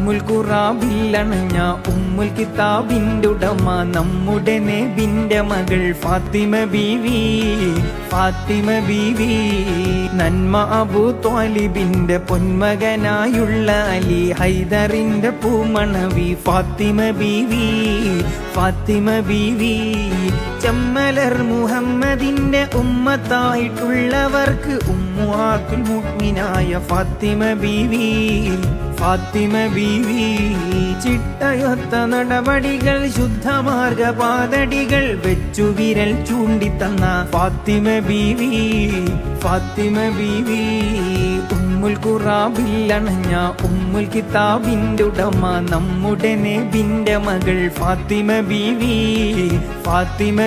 ഉമ്മുൽ ഖുറാബില്ലണഞ്ഞ ഉമ്മുൽ കിതാബിൻ്റെ ഉടമ നമ്മുടെ നബിന്റെ മകൾ ഫാത്തിമ ബീവി. ഫാത്തിമ ബീവി നന്മ അബൂ ത്വാലിബിന്റെ പൊന്മകനായുള്ള അലി ഹൈദറിന്റെ പൂമണവി ഫാത്തിമ ബീവി. ഫാത്തിമ ബീവി ചമ്മലർ മുഹമ്മദിന്റെ ഉമ്മത്തായിട്ടുള്ളവർക്ക് ഉമ്മുഹാത്തുൽ മുഅ്മിനായ ഫാത്തിമ ബീവി. ഫാത്തിമ ബീവി ചിട്ടയൊത്ത നടപടികൾ ശുദ്ധമാർഗപാതടികൾ വെച്ചു വിരൽ ചൂണ്ടിത്തന്ന ഫാത്തിമ ബീവി. ഫാത്തിമ ബീവി ഉമ്മുൽ ഖുറാബില്ലണഞ്ഞ ഉമ്മുൽ കിതാബിൻ്റെ ഉടമ നമ്മുടെ നബിന്റെ മകൾ ഫാത്തിമ ബീവി. ഫാത്തിമ